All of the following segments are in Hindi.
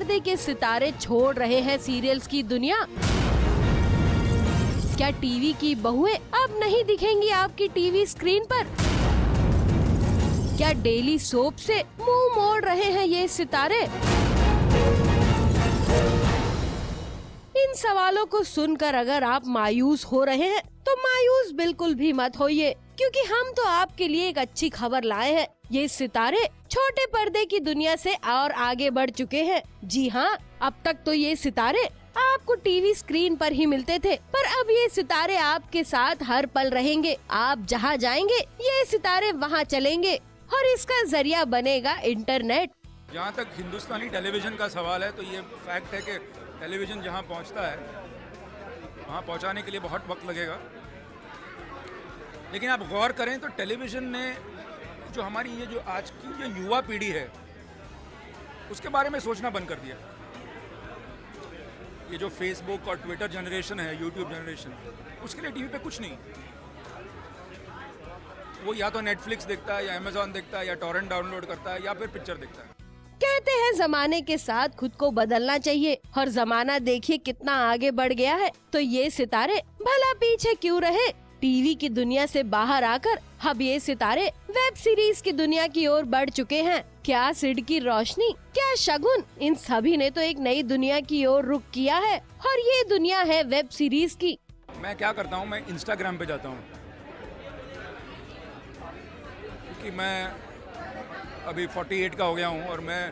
पर्दे के सितारे छोड़ रहे हैं सीरियल्स की दुनिया? क्या टीवी की बहुएं अब नहीं दिखेंगी आपकी टीवी स्क्रीन पर? क्या डेली सोप से मुंह मोड़ रहे हैं ये सितारे? इन सवालों को सुनकर अगर आप मायूस हो रहे हैं तो मायूस बिल्कुल भी मत होइए, क्योंकि हम तो आपके लिए एक अच्छी खबर लाए हैं। ये सितारे छोटे पर्दे की दुनिया से और आगे बढ़ चुके हैं। जी हाँ, अब तक तो ये सितारे आपको टीवी स्क्रीन पर ही मिलते थे, पर अब ये सितारे आपके साथ हर पल रहेंगे। आप जहाँ जाएंगे ये सितारे वहाँ चलेंगे और इसका जरिया बनेगा इंटरनेट। जहाँ तक हिंदुस्तानी टेलीविजन का सवाल है तो ये फैक्ट है कि टेलीविजन जहाँ पहुँचता है वहाँ पहुँचाने के लिए बहुत वक्त लगेगा। लेकिन आप गौर करें तो टेलीविजन ने जो हमारी ये जो आज की जो युवा पीढ़ी है उसके बारे में सोचना बंद कर दिया। ये जो फेसबुक और ट्विटर जनरेशन है, यूट्यूब जनरेशन, उसके लिए टीवी पे कुछ नहीं। वो या तो नेटफ्लिक्स देखता है या अमेज़न देखता है या टॉरेंट डाउनलोड करता है या फिर पिक्चर देखता है। कहते हैं जमाने के साथ खुद को बदलना चाहिए, और जमाना देखिए कितना आगे बढ़ गया है। तो ये सितारे भला पीछे क्यों रहे? टीवी की दुनिया से बाहर आकर अब ये सितारे वेब सीरीज की दुनिया की ओर बढ़ चुके हैं। क्या सिड की रोशनी, क्या शगुन, इन सभी ने तो एक नई दुनिया की ओर रुख किया है, और ये दुनिया है वेब सीरीज की। मैं क्या करता हूँ, मैं इंस्टाग्राम पे जाता हूँ, क्योंकि मैं अभी 48 का हो गया हूँ और मैं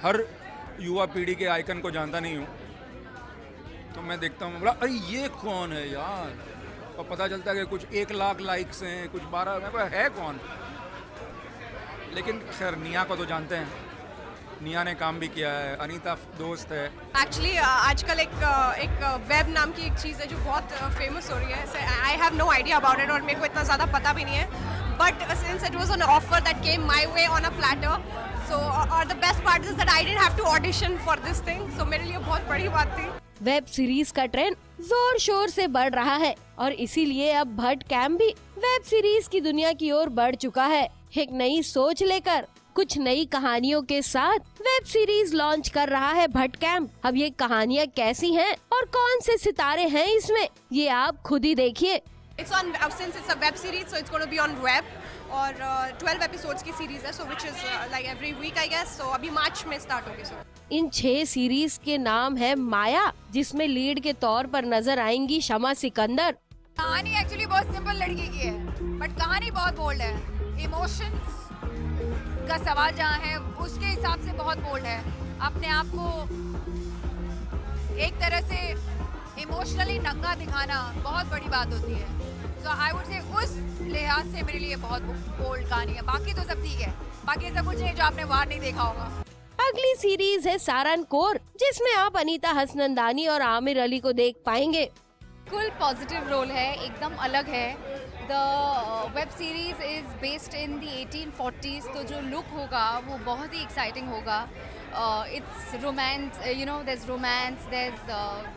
हर युवा पीढ़ी के आइकन को जानता नहीं हूँ। तो मैं देखता हूँ, बोला अरे ये कौन है यार, और पता चलता है कि कुछ 1 लाख लाइक्स हैं, कुछ 12, मैं बोला है कौन। लेकिन खैर निया को तो जानते हैं, निया ने काम भी किया है, अनीता दोस्त है। एक्चुअली आजकल एक वेब नाम की एक चीज़ है जो बहुत फेमस हो रही है। I have no idea about it और मेरे को इतना ज़्यादा पता भी नहीं है। But since it was an offer that came my way on a platter, so और the best part is that I didn't have to audition for this thing, so मेरे लिए बहुत बड़ी बात थी। वेब सीरीज का ट्रेंड जोर शोर से बढ़ रहा है, और इसीलिए अब भट्ट कैम्प भी वेब सीरीज की दुनिया की ओर बढ़ चुका है। एक नई सोच लेकर कुछ नई कहानियों के साथ वेब सीरीज लॉन्च कर रहा है भट्ट कैम्प। अब ये कहानियाँ कैसी हैं और कौन से सितारे हैं इसमें, ये आप खुद ही देखिए। It's on, since it's a web series, so it's going to be on web, और 12 episodes की सीरीज है, so which is like every week I guess, so अभी मार्च में स्टार्ट होगी। इन 6 सीरीज के नाम है माया, जिसमें लीड के तौर पर नजर आएंगी शमा सिकंदर। कहानी एक्चुअली बहुत सिंपल लड़की की है, बट कहानी बहुत बोल्ड है। इमोशंस का सवाल जहाँ है उसके हिसाब से बहुत बोल्ड है। अपने आप को एक तरह से इमोशनली नंगा दिखाना बहुत बड़ी बात होती है। तो आई वुड से उस लिहाज से मेरे लिए बहुत बोल्ड कहानी है। बाकी तो सब ठीक है, बाकी ऐसा कुछ नहीं जो आपने वार नहीं देखा होगा। अगली सीरीज है सारनकोर, जिसमें आप अनीता हसनंदानी और आमिर अली को देख पाएंगे। बिल्कुल पॉजिटिव रोल है, एकदम अलग है। The web series is based in the 1840s, तो जो लुक होगा वो बहुत ही एक्साइटिंग होगा। It's romance, you know, there is romance, there is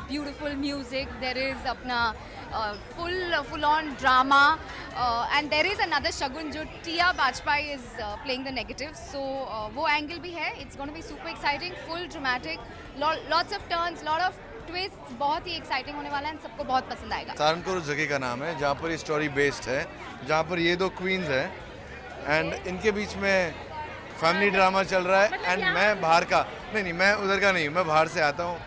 beautiful music, there is अपना full on drama, and there is another Shagun जो Tia Bajpai is playing the negative, so वो angle भी है। It's going to be super exciting, full dramatic, lots of turns, lot of twists, बहुत ही exciting होने वाला है, सबको बहुत पसंद आएगा। सारनकोर उस जगह का नाम है जहाँ पर ये स्टोरी बेस्ड है, जहाँ पर ये 2 क्वींस हैं एंड इनके बीच में फैमिली ड्रामा चल रहा है। एंड मैं बाहर का नहीं, मैं उधर का नहीं हूँ, मैं बाहर से आता हूँ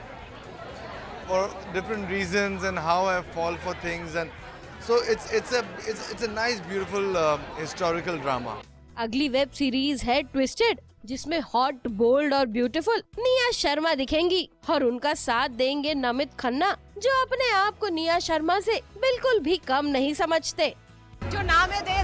for different reasons and how I fall for things, and so it's a nice beautiful historical drama. अगली वेब सीरीज है ट्विस्टेड, जिसमें हॉट, बोल्ड और ब्यूटीफुल निया शर्मा दिखेंगी, और उनका साथ देंगे नमित खन्ना, जो अपने आप को निया शर्मा से बिल्कुल भी कम नहीं समझते। जो नाम है they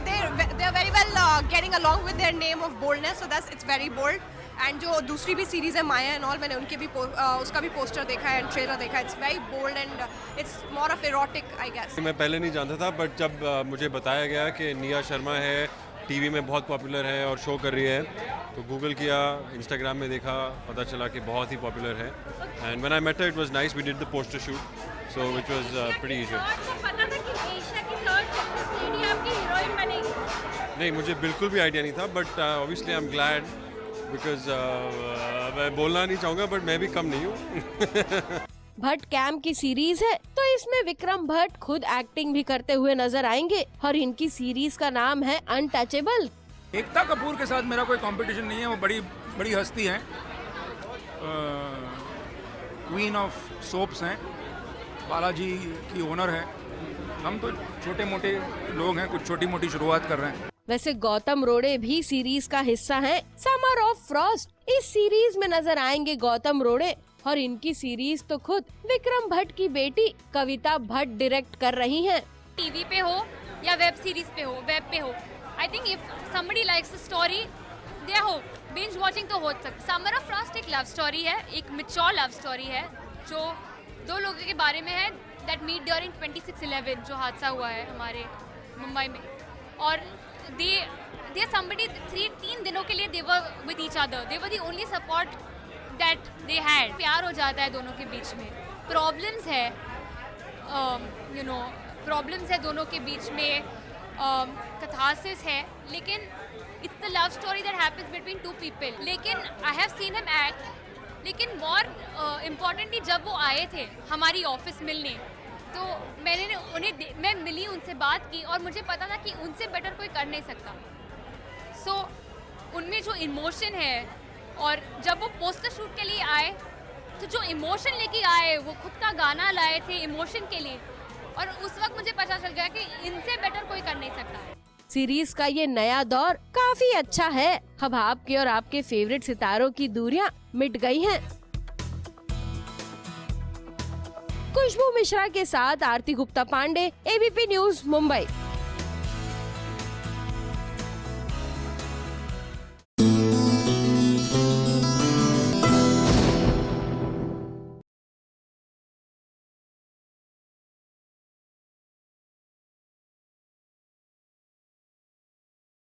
are very well getting along with their name of boldness, so that's it's very bold. And जो दूसरी भी सीरीज है माया एंड ऑल, मैंने उनके भी उसका भी पोस्टर देखा है एंड ट्रेलर देखा है। It's very bold and it's more of erotic I guess. मैं पहले नहीं जानता था, बट जब मुझे बताया गया कि निया शर्मा है, टीवी में बहुत पॉपुलर है और शो कर रही है, तो गूगल किया, इंस्टाग्राम में देखा, पता चला कि बहुत ही पॉपुलर है। And when I met her it was nice, we did the poster shoot, so which was pretty easy. पता था कि एशिया की 3rd सक्सेस लेडी आपकी हीरोइन बनेगी? नहीं, मुझे बिल्कुल भी आइडिया नहीं था, but obviously I am glad because मैं बोलना नहीं चाहूँगा बट मैं भी कम नहीं हूँ। भट्ट कैम्प की सीरीज है तो इसमें विक्रम भट्ट खुद एक्टिंग भी करते हुए नजर आएंगे और इनकी सीरीज का नाम है अनटचेबल। एकता कपूर के साथ मेरा कोई कंपटीशन नहीं है, वो बड़ी बड़ी हस्ती हैं, क्वीन ऑफ सोप्स हैं, बालाजी की ओनर है। हम तो छोटे मोटे लोग हैं, कुछ छोटी मोटी शुरुआत कर रहे हैं। वैसे गौतम रोड़े भी सीरीज का हिस्सा हैं। समर ऑफ फ्रॉस्ट इस सीरीज में नजर आएंगे गौतम रोड़े और इनकी सीरीज तो खुद विक्रम भट्ट की बेटी कविता भट्ट डायरेक्ट कर रही हैं। टीवी पे हो या वेब सीरीज पे हो, वेब पे हो, I think if somebody likes the story they हो बिंज वॉचिंग तो हो सकता। समर ऑफ फ्रॉस्ट एक लव स्टोरी है, एक मैच्योर लव स्टोरी है जो दो लोगों के बारे में है दैट मीट ड्यूरिंग 26/11 जो हादसा हुआ है हमारे मुंबई में। और दे somebody 3 दिनों के लिए they were with each other, they were the only support that they had। प्यार हो जाता है दोनों के बीच में। प्रॉब्लम्स है प्रॉब्लम्स है दोनों के बीच में, कैथारसिस है, लेकिन it's the love story that happens between 2 people। लेकिन I have seen him act, लेकिन मोर इम्पॉर्टेंटली जब वो आए थे हमारी ऑफिस मिलने तो मैं मिली, उनसे बात की और मुझे पता था कि उनसे बेटर कोई कर नहीं सकता। सो उनमें जो इमोशन है, और जब वो पोस्टर शूट के लिए आए तो जो इमोशन लेके आए, वो खुद का गाना लाए थे इमोशन के लिए, और उस वक्त मुझे पता चल गया कि इनसे बेटर कोई कर नहीं सकता। सीरीज का ये नया दौर काफी अच्छा है। अब आपके और आपके फेवरेट सितारों की दूरियां मिट गई हैं। खुशबू मिश्रा के साथ आरती गुप्ता पांडे, एबीपी न्यूज़, मुंबई।